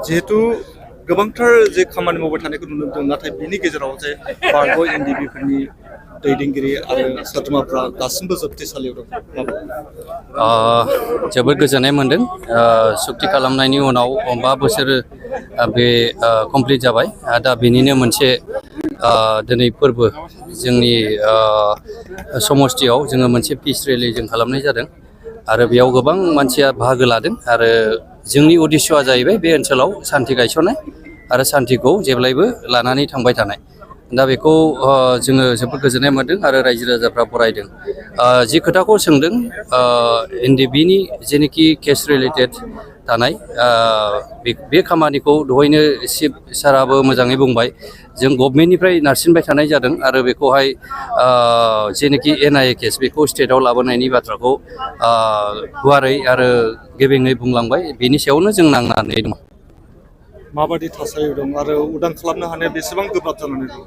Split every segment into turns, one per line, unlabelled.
जिहेतु गोबांथार जे खामानि मावबाय थानायखौ नुनो मोनदों नाथाय बिनि गेजेराव जे बारग' एनडिबिफोरनि दैदेनगिरि आरो सोद्रोमाफ्रा दासिमबो जोबथेसालियाव दं।
जोबोद गोजोननाय मोनदों सुक्ति खालामनायनि उनाव 5 बोसोर बे कमप्लिट जाबाय दा बेनिनो मोनसे दिनै फोरबो जोंनि समस्थियाव जोङो मोनसे पिस रेलि जों खालामनाय जादों आरो बेयाव गोबां मानसिया बाहागो लादों आरो जोंनि उद्देश्यआ जाहैबाय बे ओनसोलाव सान्थि गायसननाय आरो सान्थिखौ जेब्लायबो लानानै थांबाय थानाय दा बेखौ जोङो जोबोद गोजोननाय मोनदों आरो रायजो राजाफ्रा बरायदों जि खोथाखौ सोंदों एनडिबिनि जेनोखि केस रिलेटेड थानाय बे खामानिखौ दहायनो चिफ साराबो मोजाङै बुंबाय जों गभर्नमेन्टनिफ्राय नारसिनबाय थानाय जादों आरो बेखौहाय जेनोखि एनआइए केस बेखौ स्टेटआव लाबोनायनि बाथ्राखौ गुवारै आरो गेबेङै बुंलांबाय बेनि सायावनो जों नांनानै दं।
माबायदि थासारियाव दं आरो उदां खालामनो हानाया बेसेबां गोब्राब जानानै दं?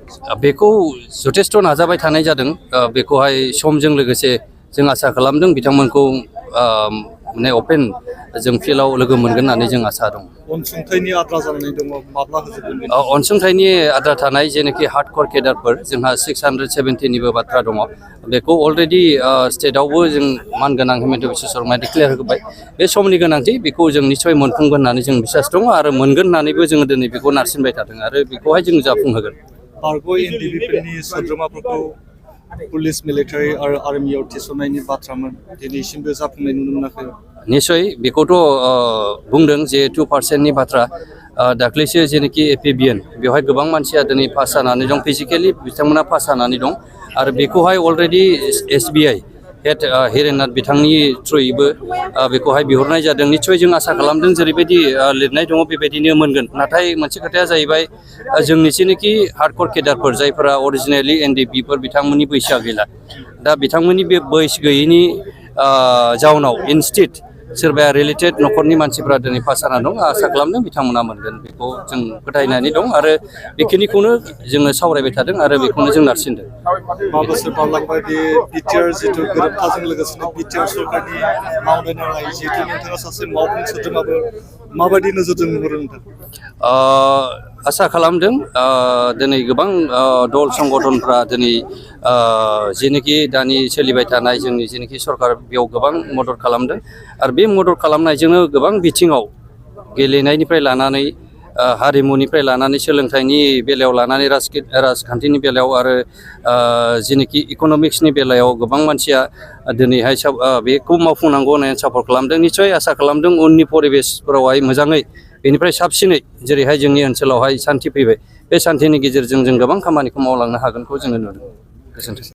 बेखौ जथेस्थ' नाजाबाय थानाय जादों बेखौहाय समजों लोगोसे जों आसा खालामदों बिथांमोनखौ माने अपेन जों फिल्डआव लोगो मोनगोन होननानै जों आसा दं।
अनसुंथाइनि आद्रा जानानै दङ माब्ला होजोबगोन?
अनसुंथाइनि आद्रा थानाय जेनाखि हार्डक'र केडारफोर जोंहा 670निबो बाथ्रा दङ बेखौ अलरेडि स्टेटआवबो जों मानगोनां हेमन्त बिश्व शर्माया डिक्लेयार होबाय बे समनि गोनांथि बेखौ जों निस्सय मोनफुंगोन होननानै जों बिसास दङ आरो मोनगोन होननानैबो जोङो दिनै बेखौ नारसिनबाय थादों आरो बेखौहाय जों जाफुंहोगोन।
बारग' एनडिबिफोरनि सोद्रोमाफोरखौ पुलिस मिलिटारि आरो आर्मियाव थिसननायनि बाथ्रामोन दिनैसिमबो जाफुंनाय नुनो मोनाखै।
निस्सय बेखौथ' बुंदों जे 2%नि बाथ्रा दाख्लैसो जेनोखि एपिबिएन बेवहाय गोबां मानसिया दिनै पास जानानै दं फिजिकेलि बिथांमोना पास जानानै दं आरो बेखौहाय अलरेडि एसबिआइ हेड हिरेननाथ बिथांनि थ्रुयैबो बेखौहाय बिहरनाय जादों निस्सय जों आसा खालामदों जेरैबायदि लिरनाय दङ बेबायदिनो मोनगोन नाथाय मोनसे खोथाया जाहैबाय जोंनि जेनोखि हार्डक'र केडारफोर जायफोरा अरिजिनेलि एनडिबिफोर बिथांमोननि बैसोआ गैला दा बिथांमोननि बे बैसो गैयैनि जाउनाव इनस्टिट सोरबाया रिलेटेड न'खरनि मानसिफ्रा दिनै पास जाना दं आसा खालामदों बिथांमोना मोनगोन बेखौ जों फोथायनानै दं आरो बेखिनिखौनो जोङो सावरायबाय थादों आरो बेखौनो जों नारसिनदों।
5 बोसोर बारलांबाय बे बिटिआर जिथु गोरोबथाजों लोगोसेनो बिटिआर सरकारनि मावनाय दांनाय जिहेतु नोंथाङा सासे मावफुं सोद्रोमाबो माबायदि नोजोरजों नुहुरो नोंथां?
आसा खालामदों दिनै गोबां दल संगठनफ्रा दिनै जेनोखि दानि सोलिबाय थानाय जोंनि जेनोखि सरकार बेयाव गोबां मदद खालामदों आरो बे मदद खालामनायजोंनो गोबां बिथिङाव गेलेनायनिफ्राय लानानै हारिमुनिफ्राय लानानै सोलोंथाइनि बेलायाव लानानै राजखान्थिनि बेलायाव आरो जेनोखि इक'नमिक्सनि बेलायाव गोबां मानसिया दिनैहाय बेखौ मावफुंनांगौ होननानै सापर्ट खालामदों निस्सय आसा खालामदों उननि परिबेसफोरावहाय मोजाङै बेनिफ्राय साबसिनै जेरैहाय जोंनि ओनसोलावहाय सान्थि फैबाय बे सान्थिनि गेजेरजों जों गोबां खामानिखौ मावलांनो हागोनखौ जोङो नुदों। गोजोन्थों।